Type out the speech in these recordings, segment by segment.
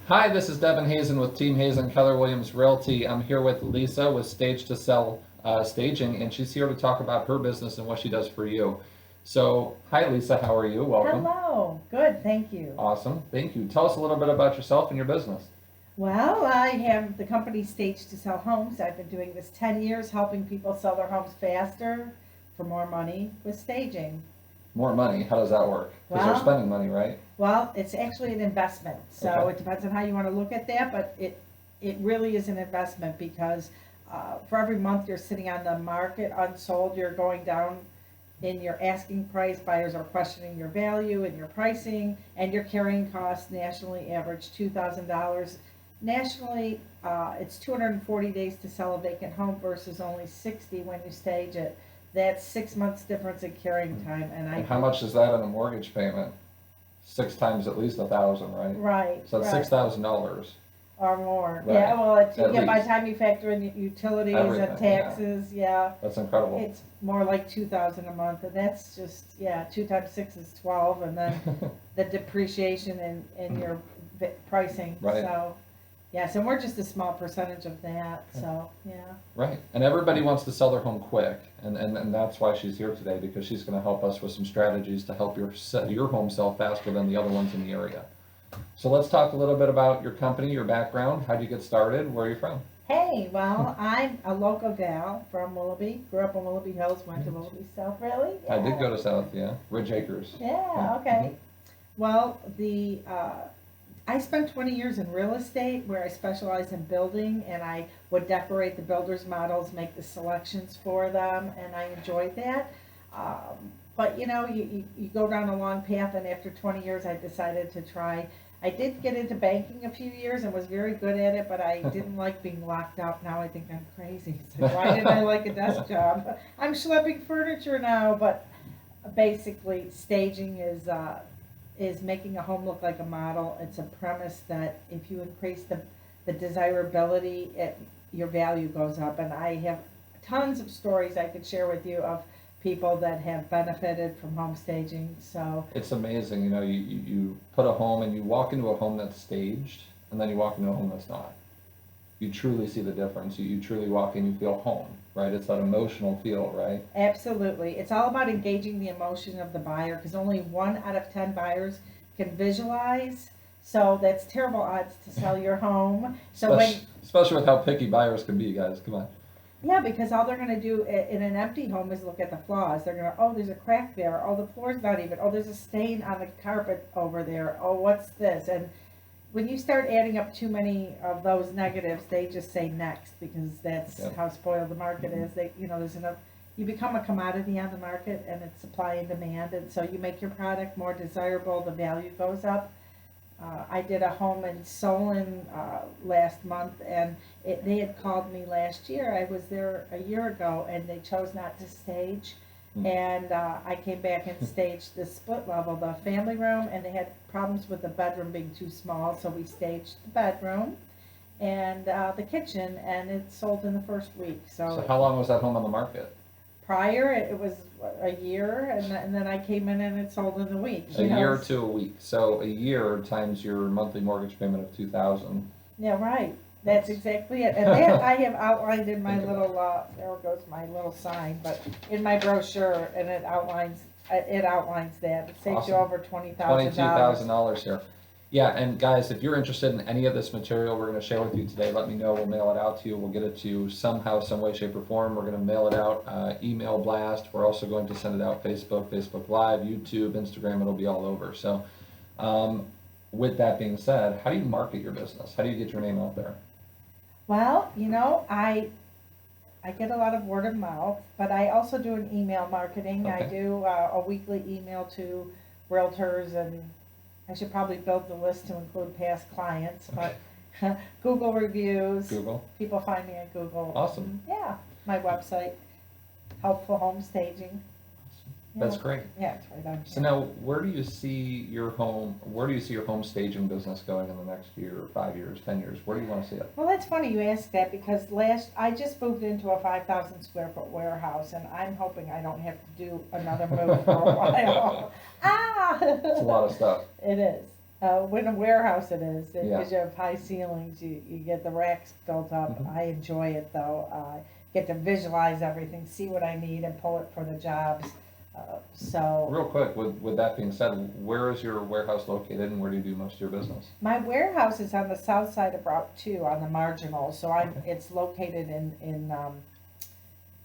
Hi, this is Devin Hazen with Team Hazen Keller Williams Realty. I'm here with Lisa with Stage to Sell Staging, and she's here to talk about her business and what she does for you. So, hi Lisa, how are you? Welcome. Hello. Good, thank you. Awesome, thank you. Tell us a little bit about yourself and your business. Well, I have the company Stage to Sell Homes. I've been doing this 10 years, helping people sell their homes faster for more money with staging. More money, how does that work? Because they're Well, spending money, right? well, it's actually an investment. So Okay. it depends on how you want to look at that, but it really is an investment because for every month you're sitting on the market unsold, you're going down in your asking price. Buyers are questioning your value and your pricing, and your carrying costs nationally average $2,000. Nationally, it's 240 days to sell a vacant home versus only 60 when you stage it. That's 6 months difference in carrying time, and And how much is that in a mortgage payment? Six times at least 1,000, right? right, So that's right, $6,000. or more. Right. Yeah, well, At yeah, by the least. time you factor in utilities Everything, and yeah. taxes, yeah, That's incredible. it's more like 2,000 a month, and that's just, yeah, 2 times 6 is 12, and then the depreciation in your pricing. Right. So, yes, and we're just a small percentage of that. So, yeah. Right. And everybody wants to sell their home quick. And that's why she's here today, because she's going to help us with some strategies to help your home sell faster than the other ones in the area. So let's talk a little bit about your company, your background. How would you get started? Where are you from? Hey, well, I'm a local gal from Willoughby. Grew up in Willoughby Hills, went to Willoughby South. Really? I did go Yeah. to South, yeah. Ridge Acres. Yeah. Okay. Well, the I spent 20 years in real estate where I specialized in building, and I would decorate the builders' models, make the selections for them, and I enjoyed that. But you go down a long path, and after 20 years, I decided to try. I did get into banking a few years and was very good at it, but I didn't like being locked up. Now I think I'm crazy. It's like, why didn't I like a desk job? I'm schlepping furniture now, but basically, staging is making a home look like a model. It's a premise that if you increase the desirability, your value goes up. And I have tons of stories I could share with you of people that have benefited from home staging. So, It's amazing, you put a home and you walk into a home that's staged, and then you walk into a home that's not. You truly see the difference. You truly walk in, you feel home, right? It's that emotional feel, right? absolutely. It's all about engaging the emotion of the buyer because only 1 out of 10 buyers can visualize. So that's terrible odds to sell your home. So when Especially with how picky buyers can be, guys. Come on. Yeah, because all they're gonna do in an empty home is look at the flaws. They're gonna, oh, there's a crack there. Oh, the floor's not even. Oh, there's a stain on the carpet over there. Oh, what's this? And when you start adding up too many of those negatives, they just say next because that's Yep. how spoiled the market is. There's enough. You become a commodity on the market, and it's supply and demand, and so you make your product more desirable. The value goes up. I did a home in Solon last month, and they had called me last year. I was there a year ago, and they chose not to stage. Mm. And I came back and staged the split level, the family room, and they had problems with the bedroom being too small, so we staged the bedroom and the kitchen, and it sold in the first week. So how long was that home on the market? Prior, it was a year, and then I came in and it sold in a week. A year to a week. So a year times your monthly mortgage payment of 2,000. Yeah, right. That's exactly it. And that I have outlined in my little, there goes my little sign, but in my brochure, and it outlines that. It saves you Awesome. over $20,000. $22,000 here. Yeah, and guys, if you're interested in any of this material we're going to share with you today, let me know. We'll mail it out to you. We'll get it to you somehow, some way, shape, or form. We're going to mail it out, email blast. We're also going to send it out Facebook, Facebook Live, YouTube, Instagram. It'll be all over. So, with that being said, how do you market your business? How do you get your name out there? Well, I get a lot of word of mouth, but I also do an email marketing. I Okay. do a weekly email to realtors, and I should probably build the list to include past clients, but Google reviews. Google. People find me at Google. Awesome. Yeah, my website, Helpful Home Staging. That's Yeah. great. Yeah, it's right on So here. now, where do you see your home staging business going in the next year, 5 years, 10 years? Where do you want to see it? Well, that's funny you ask that because I just moved into a 5,000 square foot warehouse, and I'm hoping I don't have to do another move for a while. Ah! It's a lot of stuff. It is. When a warehouse it is, Yeah. because you have high ceilings, you get the racks built up. Mhm. I enjoy it though. I get to visualize everything, see what I need, and pull it for the jobs. So Real quick, with that being said, where is your warehouse located and where do you do most of your business? my warehouse is on the south side of Route 2 on the marginal. So Okay. it's located in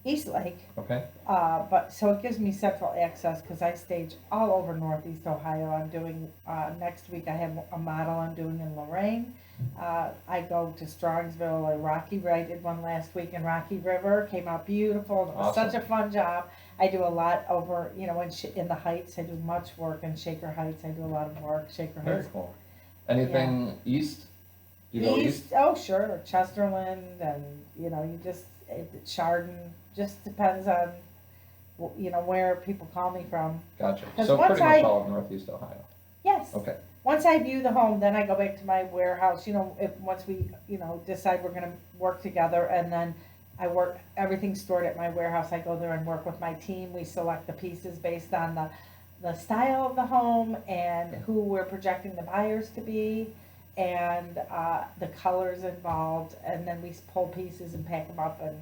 East Lake. Okay, But so it gives me central access because I stage all over Northeast Ohio. I'm doing next week. I have a model I'm doing in Lorraine. I go to Strongsville or Rocky River. I did one last week in Rocky River. Came out beautiful. It was Awesome. such a fun job. I do a lot over, in the Heights. I do much work in Shaker Heights. I do a lot of work Shaker very Heights. cool. Anything east? Do you go east? Oh sure, Chesterland, and you just Chardon. Just depends on where people call me from. Gotcha. 'Cause So once pretty much I- all of Northeast Ohio. Yes. Okay, Once I view the home, then I go back to my warehouse. If once we decide we're gonna work together, and then I work everything's stored at my warehouse. I go there and work with my team. We select the pieces based on the style of the home and who we're projecting the buyers to be, and the colors involved, and then we pull pieces and pack them up, and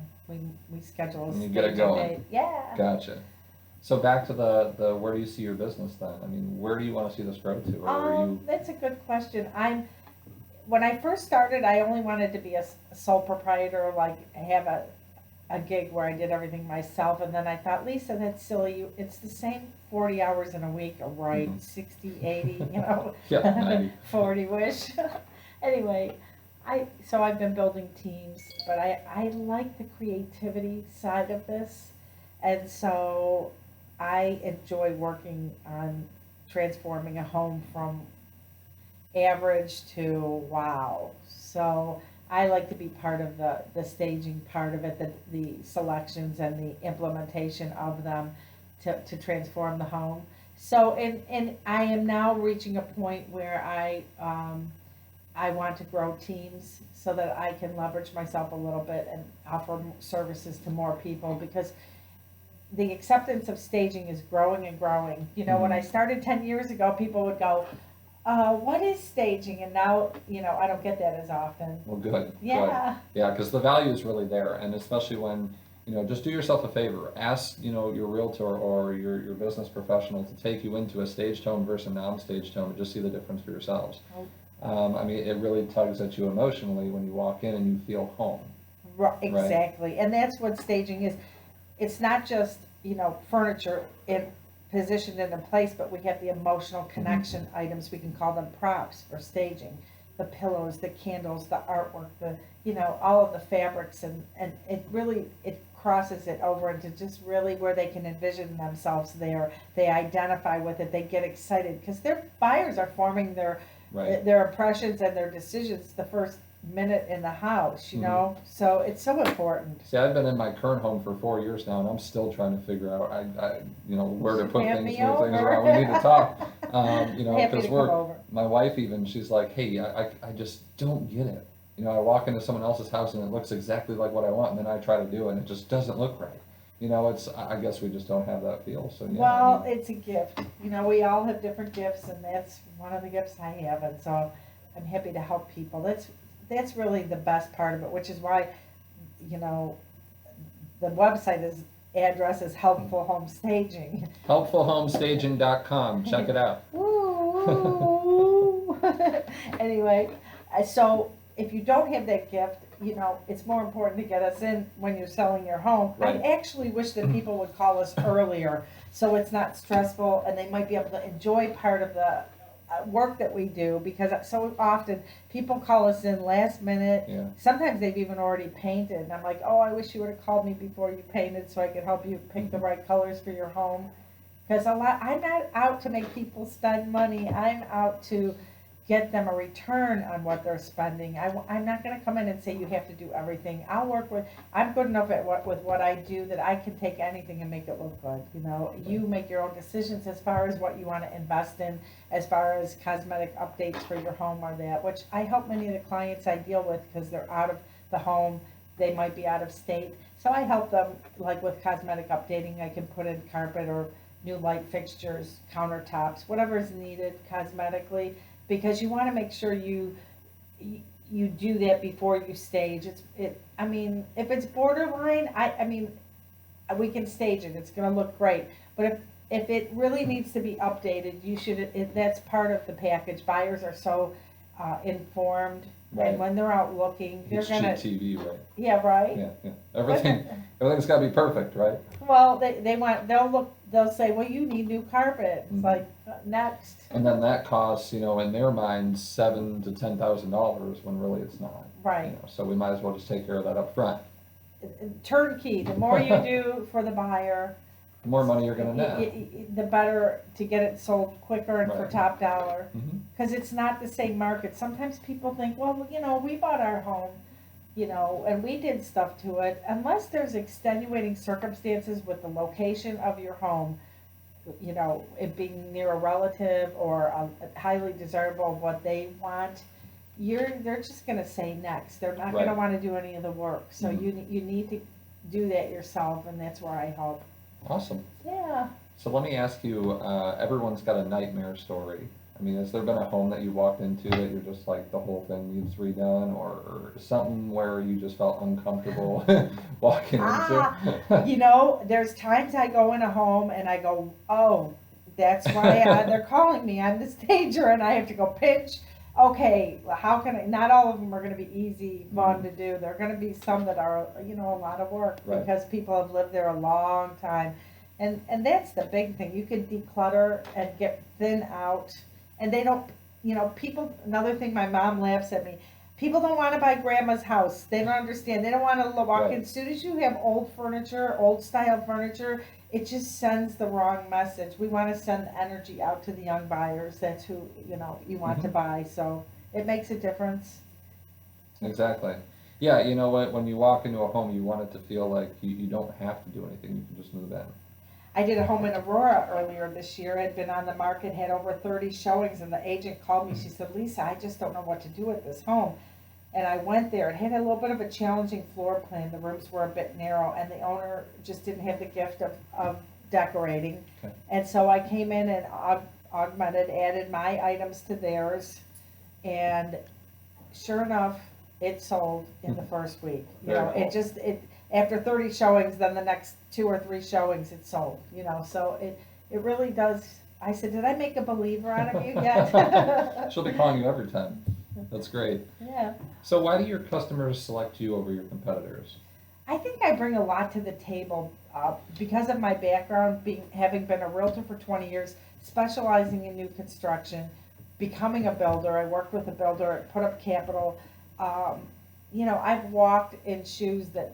we schedule a And you get it staging going. date. Yeah. gotcha. So back to the where do you see your business then? I mean, where do you want to see this grow to? Or are you, That's a good question. When I first started, I only wanted to be a sole proprietor, like have a gig where I did everything myself. And then I thought, Lisa, that's silly. It's the same 40 hours in a week, right? Mhm. 60, 80, Yeah, 90. 40 wish. Anyway, so I've been building teams, but I like the creativity side of this. And so I enjoy working on transforming a home from average to wow. So I like to be part of the staging part of it, the selections and the implementation of them to transform the home. So and I am now reaching a point where I want to grow teams so that I can leverage myself a little bit and offer services to more people, because the acceptance of staging is growing and growing. When I started 10 years ago, people would go, what is staging? And now, I don't get that as often. well, good. Yeah. Good. Yeah, because the value is really there, and especially when, just do yourself a favor. Ask, your realtor or your business professional to take you into a staged home versus a non-staged home and just see the difference for yourselves. I mean, it really tugs at you emotionally when you walk in and you feel home. Exactly. And that's what staging is. It's not just, furniture positioned in a place, but we have the emotional connection items. We can call them props for staging. The pillows, the candles, the artwork, all of the fabrics, and it crosses it over into just really where they can envision themselves there. They identify with it. They get excited because their buyers are forming their impressions and their decisions the first minute in the house, so it's so important. See, I've been in my current home for 4 years now, and I'm still trying to figure out, where to put Have things, me move things over. around. We need to talk, Happy because to come over. my wife even, she's like, hey, I just don't get it. I walk into someone else's house and it looks exactly like what I want, and then I try to do it and it just doesn't look right. I guess we just don't have that feel, so yeah. Well, it's a gift. We all have different gifts, and that's one of the gifts I have, and so I'm happy to help people. That's really the best part of it, which is why, the website address is Helpful Home Staging. HelpfulHomestaging.com, check it out. Woo! Anyway, so if you don't have that gift, it's more important to get us in when you're selling your home. Right. I actually wish that people would call us earlier, so it's not stressful, and they might be able to enjoy part of the work that we do, because so often people call us in last minute. Yeah. Sometimes they've even already painted, and I'm like, oh, I wish you would have called me before you painted so I could help you pick the right colors for your home. Because I'm not out to make people spend money. I'm out to get them a return on what they're spending. I'm not going to come in and say you have to do everything. I'm good enough with what I do that I can take anything and make it look good. You make your own decisions as far as what you want to invest in, as far as cosmetic updates for your home or that, which I help many of the clients I deal with because they're out of the home. They might be out of state. So I help them like with cosmetic updating. I can put in carpet or new light fixtures, countertops, whatever is needed cosmetically. because you wanna make sure you do that before you stage. I mean, if it's borderline, I mean, we can stage it, it's gonna look great. But if it really needs to be updated, that's part of the package. Buyers are so, informed, Right. and when they're out looking, they're gonna, HGTV, right? yeah, right? Yeah, yeah. Everything's gotta be perfect, right? Well, they'll say, well, you need new carpet. It's Mhm. like, next. And then that costs, in their mind, $7,000 to $10,000 when really it's not. Right. So we might as well just take care of that up front. Turnkey, the more you do for the buyer, The more money you're gonna net. the better to get it sold quicker and for Right. top dollar. Mhm. Because it's not the same market. Sometimes people think, well, we bought our home, and we did stuff to it. Unless there's extenuating circumstances with the location of your home, it being near a relative or highly desirable of what they want, they're just gonna say next. They're not gonna Right. wanna do any of the work. So Mhm. you need to do that yourself, and that's where I help. Awesome. Yeah. So let me ask you, everyone's got a nightmare story. I mean, has there been a home that you walked into that you're just like, the whole thing needs redone, or something where you just felt uncomfortable walking into? There's times I go in a home and I go, oh, that's why they're calling me. I'm the stager, and I have to go pitch. Okay, how can I? Not all of them are going to be easy, fun to do. There are going to be some that are, a lot of work Right. because people have lived there a long time, and that's the big thing. You can declutter and get thin out, and they don't. People. Another thing, my mom laughs at me. People don't want to buy grandma's house. They don't understand. They don't want to walk in. Right. As soon as you have old furniture, old style furniture, it just sends the wrong message. We want to send the energy out to the young buyers. That's who, you want to Mhm. buy. So it makes a difference. Exactly. Yeah, you know what? When you walk into a home, you want it to feel like you don't have to do anything. You can just move in. I did a home in Aurora earlier this year. Had been on the market, had over 30 showings, and the agent called me. She said, Lisa, I just don't know what to do with this home. And I went there. It had a little bit of a challenging floor plan. The rooms were a bit narrow, and the owner just didn't have the gift of decorating. Okay. And so I came in and augmented, added my items to theirs, and sure enough, it sold in the first week. Very cool. It after 30 showings, then the next 2 or 3 showings it sold. So it really does. I said, did I make a believer out of you yet? She'll be calling you every time. That's great. Yeah. So why do your customers select you over your competitors? I think I bring a lot to the table because of my background, having been a realtor for 20 years, specializing in new construction, becoming a builder. I worked with a builder, put up capital. I've walked in shoes that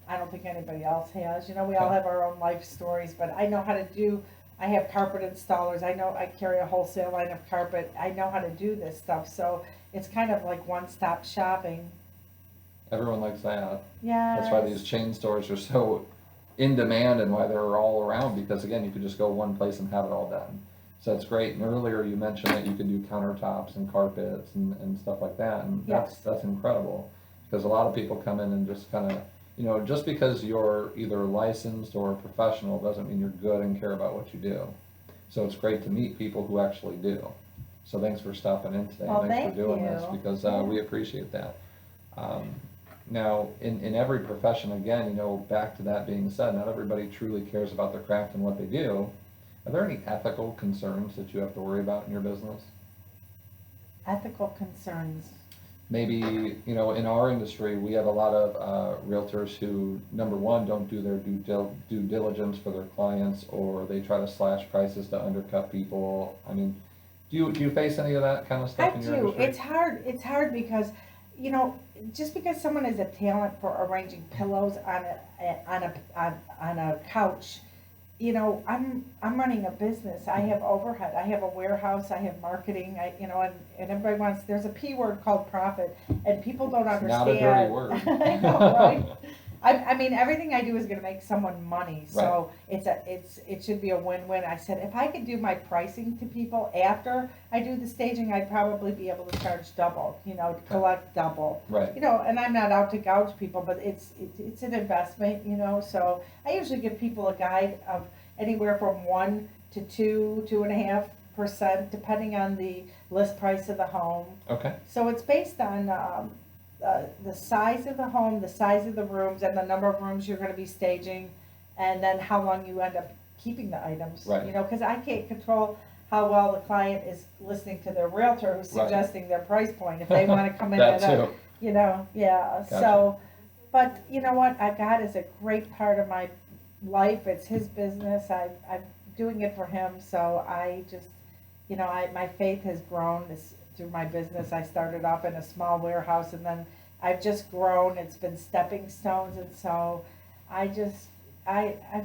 I don't think anybody else has. We all have our own life stories, but I know how to do. I have carpet installers. I know I carry a wholesale line of carpet. I know how to do this stuff. So it's kind of like one-stop shopping. Everyone likes that. Yeah. That's why these chain stores are so in demand and why they're all around, because again, you could just go one place and have it all done. So that's great. And earlier you mentioned that you could do countertops and carpets and stuff like that. And that's incredible, because a lot of people come in and just kind of, just because you're either licensed or a professional doesn't mean you're good and care about what you do. So it's great to meet people who actually do. So thanks for stopping in today. Well, Thanks for doing you. this, because we appreciate that. Now, in every profession, again, back to that being said, not everybody truly cares about their craft and what they do. Are there any ethical concerns that you have to worry about in your business? Ethical concerns. Maybe, in our industry, we have a lot of realtors who, number one, don't do their due diligence for their clients, or they try to slash prices to undercut people. I mean, do you face any of that kind of stuff in your industry? It's hard. It's hard because, just because someone is a talent for arranging pillows on a couch, I'm running a business. I have overhead. I have a warehouse. I have marketing. And everybody wants. There's a P word called profit, and people don't understand. Not a dirty word. I know, right? I mean, everything I do is going to make someone money, so it should be a win-win. I said, if I could do my pricing to people after I do the staging, I'd probably be able to charge double, to collect double. Right. And I'm not out to gouge people, but it's an investment, so I usually give people a guide of anywhere from 1 to 2.5 percent depending on the list price of the home. Okay, So it's based on, the size of the home, the size of the rooms, and the number of rooms you're gonna be staging, and then how long you end up keeping the items. Right. You know, cause I can't control how well the client is listening to their realtor who's Right. suggesting their price point, if they wanna come in that at a, too. you know, yeah, Gotcha. so, but you know what, God is a great part of my life, it's his business, I'm doing it for him, so I just, you know, my faith has grown through my business. I started off in a small warehouse and then I've just grown, it's been stepping stones, and so I've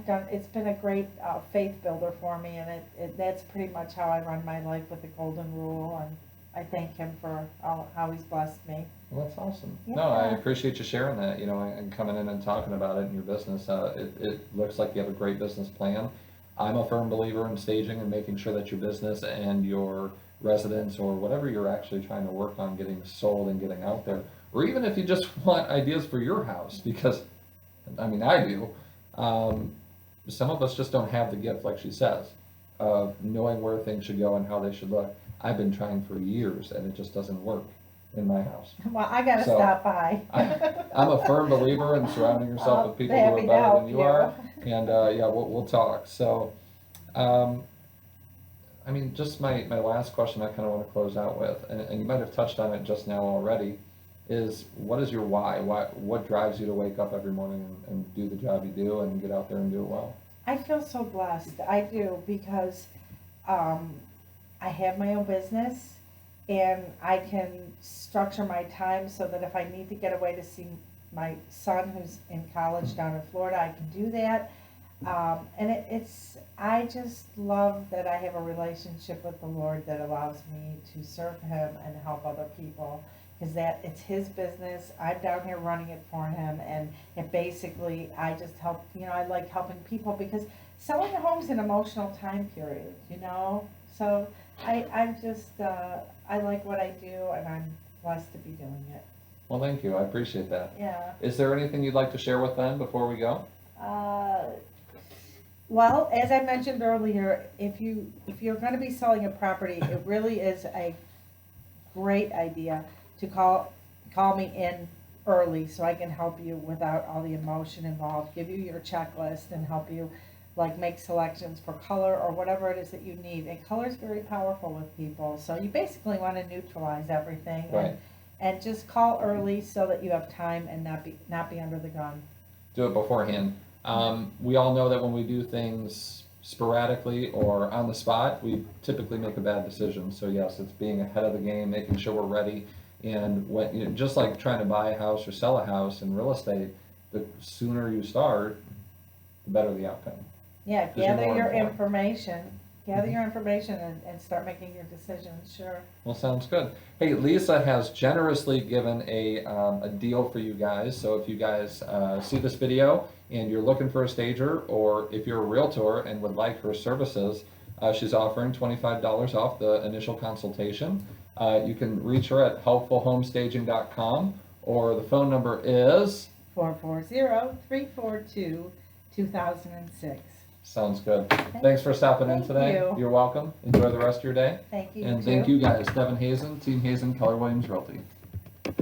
done, it's been a great faith builder for me, and that's pretty much how I run my life with the golden rule, and I thank him for how he's blessed me. Well, that's awesome. No, I Yeah. appreciate you sharing that, and coming in and talking about it in your business. It looks like you have a great business plan. I'm a firm believer in staging and making sure that your business and your residents or whatever you're actually trying to work on getting sold and getting out there, or even if you just want ideas for your house, because, I mean, I do. Some of us just don't have the gift, like she says, of knowing where things should go and how they should look. I've been trying for years and it just doesn't work in my house. Well, I gotta So, stop by. I'm a firm believer in surrounding yourself with people who are Happy to better help than you are, and yeah, we'll talk. So, I mean, just my last question I kind of want to close out with, and you might have touched on it just now already, is what is your why? What drives you to wake up every morning and do the job you do and get out there and do it well? I feel so blessed. I do, because I have my own business and I can structure my time so that if I need to get away to see my son who's in college down in Florida, I can do that. And I just love that I have a relationship with the Lord that allows me to serve him and help other people. Because it's his business, I'm down here running it for him, and it basically, I just help, I like helping people, because selling a home's an emotional time period, so I'm just, I like what I do, and I'm blessed to be doing it. Well, thank you. I appreciate that. Yeah. Is there anything you'd like to share with them before we go? Well, as I mentioned earlier, if you're gonna be selling a property, it really is a great idea to call me in early so I can help you without all the emotion involved, give you your checklist and help you like make selections for color or whatever it is that you need. And color is very powerful with people, so you basically want to neutralize everything. Right. And just call early so that you have time and not be under the gun. Do it beforehand. We all know that when we do things sporadically or on the spot, we typically make a bad decision. So yes, it's being ahead of the game, making sure we're ready. And when, just like trying to buy a house or sell a house in real estate, the sooner you start, the better the outcome. Yeah, 'Cause you're gather more your informed. information. Gather your information and start making your decisions, sure. Well, sounds good. Hey, Lisa has generously given a deal for you guys. So if you guys see this video and you're looking for a stager, or if you're a realtor and would like her services, she's offering $25 off the initial consultation. You can reach her at helpfulhomestaging.com, or the phone number is 440-342-2006. Sounds good. Thanks for stopping in Thank today. you. You're welcome. Enjoy the rest of your day. Thank you. And too. thank you guys. Devin Hazen, Team Hazen, Keller Williams Realty.